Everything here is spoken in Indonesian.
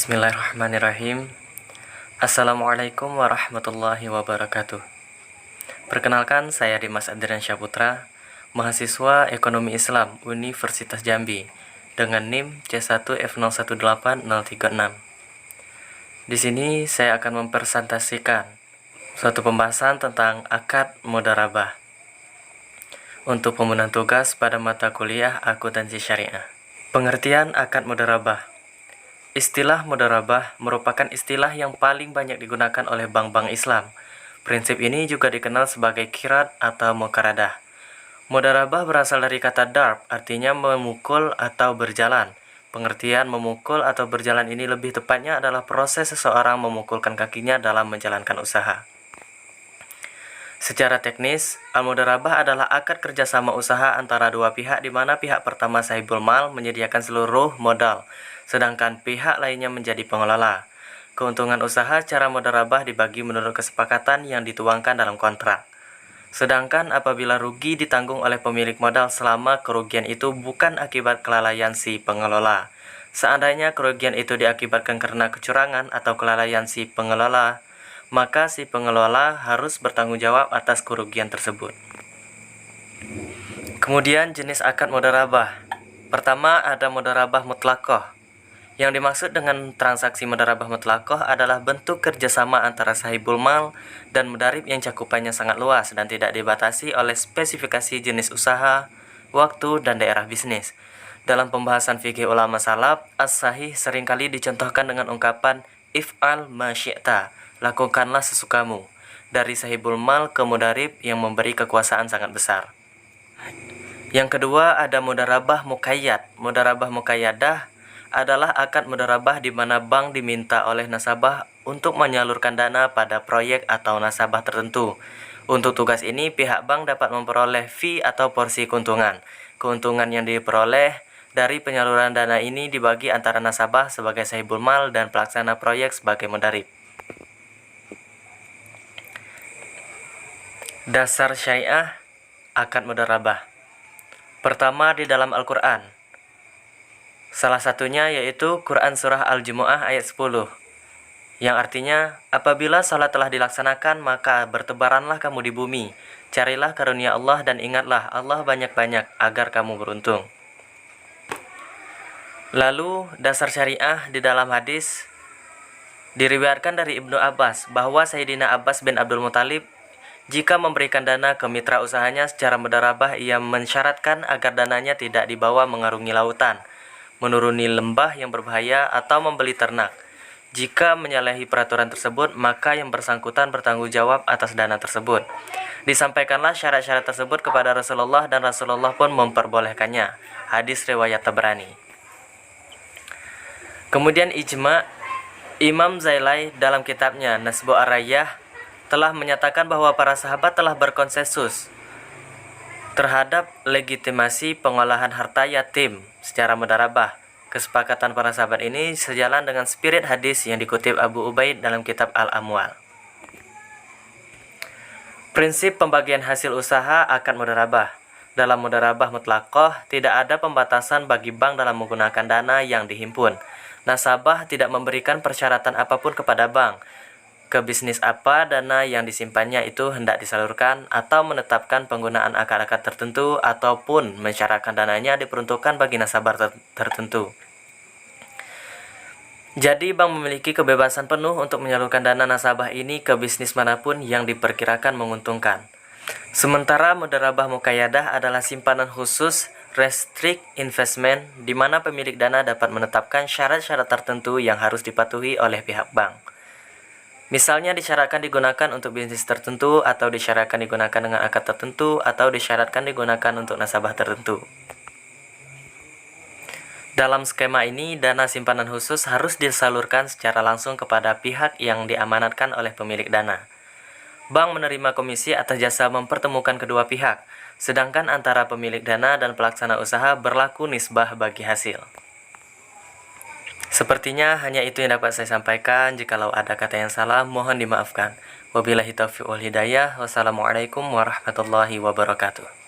Bismillahirrahmanirrahim. Assalamualaikum warahmatullahi wabarakatuh. Perkenalkan, saya Dimas Adrian Syaputra, mahasiswa Ekonomi Islam Universitas Jambi dengan NIM C1F018036. Di sini saya akan mempresentasikan suatu pembahasan tentang akad mudharabah untuk pembunuhan tugas pada mata kuliah akuntansi syariah. Pengertian akad mudharabah. Istilah mudharabah merupakan istilah yang paling banyak digunakan oleh bank-bank Islam. Prinsip ini juga dikenal sebagai qirat atau muqaradah. Mudharabah berasal dari kata darb, artinya memukul atau berjalan. Pengertian memukul atau berjalan ini lebih tepatnya adalah proses seseorang memukulkan kakinya dalam menjalankan usaha. Secara teknis, al-mudharabah adalah akad kerjasama usaha antara dua pihak di mana pihak pertama sahibul mal menyediakan seluruh modal, sedangkan pihak lainnya menjadi pengelola. Keuntungan usaha secara mudharabah dibagi menurut kesepakatan yang dituangkan dalam kontrak. Sedangkan apabila rugi ditanggung oleh pemilik modal selama kerugian itu bukan akibat kelalaian si pengelola. Seandainya kerugian itu diakibatkan karena kecurangan atau kelalaian si pengelola, maka si pengelola harus bertanggung jawab atas kerugian tersebut. Kemudian jenis akad mudharabah. Pertama ada mudharabah mutlaqah. Yang dimaksud dengan transaksi mudharabah mutlaqah adalah bentuk kerjasama antara sahibul mal dan mudarib yang cakupannya sangat luas dan tidak dibatasi oleh spesifikasi jenis usaha, waktu, dan daerah bisnis. Dalam pembahasan fikih ulama salaf, as-sahih seringkali dicontohkan dengan ungkapan if'al ma syi'ta, lakukanlah sesukamu, dari sahibul mal ke mudarib yang memberi kekuasaan sangat besar. Yang kedua ada mudharabah muqayyad. Mudharabah muqayyadah adalah akad mudharabah di mana bank diminta oleh nasabah untuk menyalurkan dana pada proyek atau nasabah tertentu. Untuk tugas ini pihak bank dapat memperoleh fee atau porsi keuntungan. Keuntungan yang diperoleh dari penyaluran dana ini dibagi antara nasabah sebagai sahibul mal dan pelaksana proyek sebagai mudarib. Dasar syariah akad mudharabah. Pertama di dalam Al-Quran. Salah satunya yaitu Quran Surah Al-Jumu'ah ayat 10. Yang artinya, apabila salat telah dilaksanakan maka bertebaranlah kamu di bumi. Carilah karunia Allah dan ingatlah Allah banyak-banyak agar kamu beruntung. Lalu dasar syariah di dalam hadis diriwayatkan dari Ibnu Abbas bahwa Sayyidina Abbas bin Abdul Muthalib jika memberikan dana ke mitra usahanya secara mudharabah, ia mensyaratkan agar dananya tidak dibawa mengarungi lautan, menuruni lembah yang berbahaya, atau membeli ternak. Jika menyalahi peraturan tersebut, maka yang bersangkutan bertanggung jawab atas dana tersebut. Disampaikanlah syarat-syarat tersebut kepada Rasulullah dan Rasulullah pun memperbolehkannya. Hadis riwayat Tabrani. Kemudian ijma. Imam Zailai dalam kitabnya Nasbu Ar-Rayyah telah menyatakan bahwa para sahabat telah berkonsensus terhadap legitimasi pengolahan harta yatim secara mudharabah. Kesepakatan para sahabat ini sejalan dengan spirit hadis yang dikutip Abu Ubaid dalam kitab Al-Amwal. Prinsip pembagian hasil usaha akad mudharabah. Dalam mudharabah mutlaqah tidak ada pembatasan bagi bank dalam menggunakan dana yang dihimpun. Nasabah tidak memberikan persyaratan apapun kepada bank. Ke bisnis apa dana yang disimpannya itu hendak disalurkan, atau menetapkan penggunaan akad-akad tertentu, ataupun mensyaratkan dananya diperuntukkan bagi nasabah tertentu. Jadi bank memiliki kebebasan penuh untuk menyalurkan dana nasabah ini ke bisnis manapun yang diperkirakan menguntungkan. Sementara mudharabah muqayyadah adalah simpanan khusus restrict investment di mana pemilik dana dapat menetapkan syarat-syarat tertentu yang harus dipatuhi oleh pihak bank. Misalnya disyaratkan digunakan untuk bisnis tertentu, atau disyaratkan digunakan dengan akad tertentu, atau disyaratkan digunakan untuk nasabah tertentu. Dalam skema ini, dana simpanan khusus harus disalurkan secara langsung kepada pihak yang diamanatkan oleh pemilik dana. Bank menerima komisi atas jasa mempertemukan kedua pihak, sedangkan antara pemilik dana dan pelaksana usaha berlaku nisbah bagi hasil. Sepertinya hanya itu yang dapat saya sampaikan. Jikalau ada kata yang salah, mohon dimaafkan. Wabillahi taufiq wal hidayah. Wassalamualaikum warahmatullahi wabarakatuh.